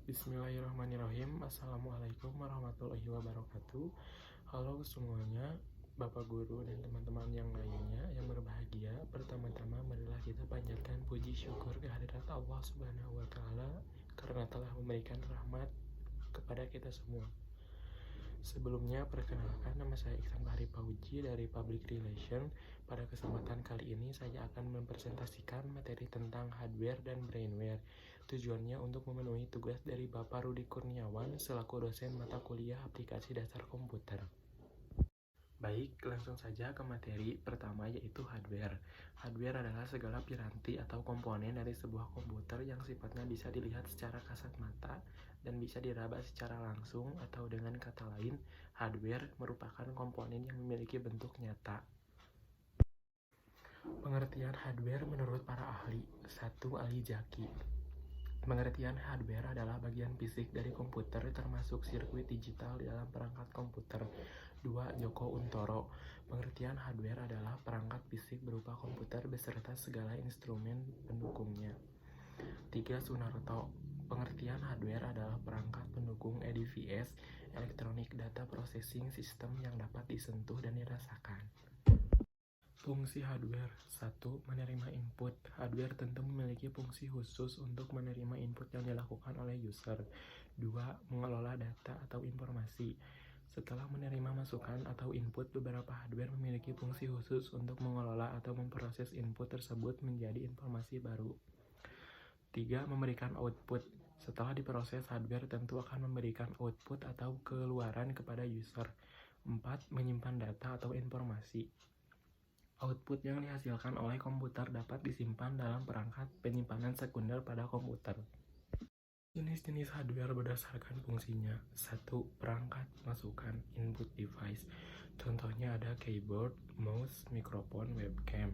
Bismillahirrahmanirrahim. Assalamualaikum warahmatullahi wabarakatuh. Halo semuanya, Bapak Guru dan teman-teman yang lainnya yang berbahagia. Pertama-tama marilah kita panjatkan puji syukur kehadirat Allah Subhanahu wa taala karena telah memberikan rahmat kepada kita semua. Sebelumnya, perkenalkan, nama saya Iksan Bahri Pauji dari Public Relation. Pada kesempatan kali ini, saya akan mempresentasikan materi tentang hardware dan brainware. Tujuannya untuk memenuhi tugas dari Bapak Rudi Kurniawan selaku dosen mata kuliah aplikasi dasar komputer. Baik, langsung saja ke materi pertama, yaitu hardware. Hardware adalah segala piranti atau komponen dari sebuah komputer yang sifatnya bisa dilihat secara kasat mata dan bisa diraba secara langsung, atau dengan kata lain, hardware merupakan komponen yang memiliki bentuk nyata. Pengertian hardware menurut para ahli. 1. Ali Jaki. Pengertian hardware adalah bagian fisik dari komputer termasuk sirkuit digital di dalam perangkat komputer. 2. Joko Untoro. Pengertian hardware adalah perangkat fisik berupa komputer beserta segala instrumen pendukungnya. 3. Sunarto. Pengertian hardware adalah perangkat pendukung EDVS, Electronic Data Processing System, yang dapat disentuh dan dirasakan. Fungsi hardware. 1. Menerima input. Hardware tentu memiliki fungsi khusus untuk menerima input yang dilakukan oleh user. 2. Mengelola data atau informasi. Setelah menerima masukan atau input, beberapa hardware memiliki fungsi khusus untuk mengelola atau memproses input tersebut menjadi informasi baru. 3. Memberikan output. Setelah diproses, hardware tentu akan memberikan output atau keluaran kepada user. 4. Menyimpan data atau informasi. Output yang dihasilkan oleh komputer dapat disimpan dalam perangkat penyimpanan sekunder pada komputer. Jenis-jenis hardware berdasarkan fungsinya. 1. Perangkat masukan, input device. Contohnya ada keyboard, mouse, mikrofon, webcam.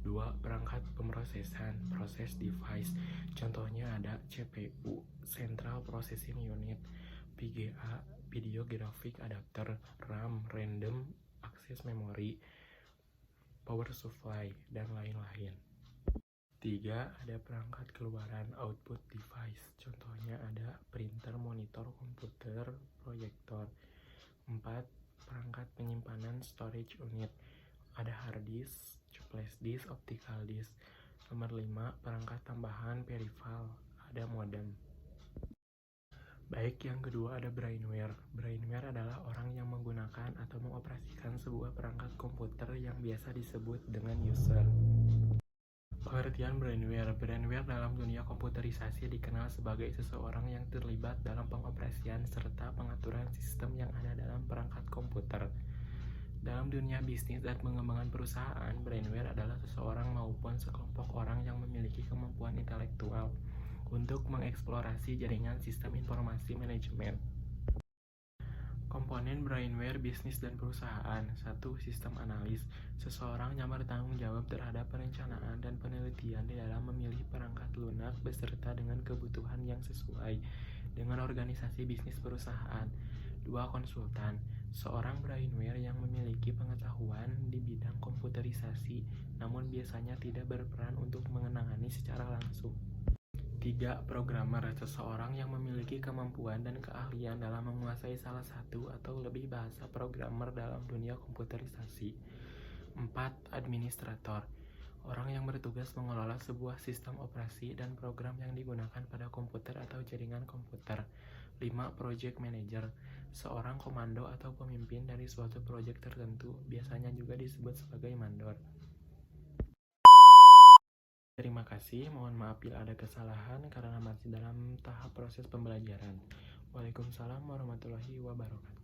2. Perangkat pemrosesan, process device. Contohnya ada CPU, Central Processing Unit, VGA, Video Graphic Adapter, RAM, Random Access Memory, power supply, dan lain-lain. 3. Ada perangkat keluaran, output device. Contohnya ada printer, monitor komputer, proyektor. 4. Perangkat penyimpanan, storage unit. Ada hard disk, flash disk, optical disk. Nomor 5. Perangkat tambahan peripheral. Ada modem. Baik, yang kedua ada brainware. Brainware adalah orang yang menggunakan atau mengoperasikan sebuah perangkat komputer yang biasa disebut dengan user. Pengertian brainware. Brainware dalam dunia komputerisasi dikenal sebagai seseorang yang terlibat dalam pengoperasian serta pengaturan sistem yang ada dalam perangkat komputer. Dalam dunia bisnis dan pengembangan perusahaan, brainware adalah seseorang maupun sekelompok orang yang memiliki kemampuan intelektual untuk mengeksplorasi jaringan sistem informasi manajemen. Komponen brainware bisnis dan perusahaan. 1. Sistem analis. Seseorang yang bertanggung jawab terhadap perencanaan dan penelitian di dalam memilih perangkat lunak beserta dengan kebutuhan yang sesuai dengan organisasi bisnis perusahaan. 2. Konsultan. Seorang brainware yang memiliki pengetahuan di bidang komputerisasi namun biasanya tidak berperan untuk mengenangani secara langsung. 3. Programmer. Seseorang yang memiliki kemampuan dan keahlian dalam menguasai salah satu atau lebih bahasa programmer dalam dunia komputerisasi. 4. Administrator. Orang yang bertugas mengelola sebuah sistem operasi dan program yang digunakan pada komputer atau jaringan komputer. 5. Project manager. Seorang komando atau pemimpin dari suatu proyek tertentu, biasanya juga disebut sebagai mandor. Terima kasih, mohon maaf bila ada kesalahan karena masih dalam tahap proses pembelajaran. Waalaikumsalam warahmatullahi wabarakatuh.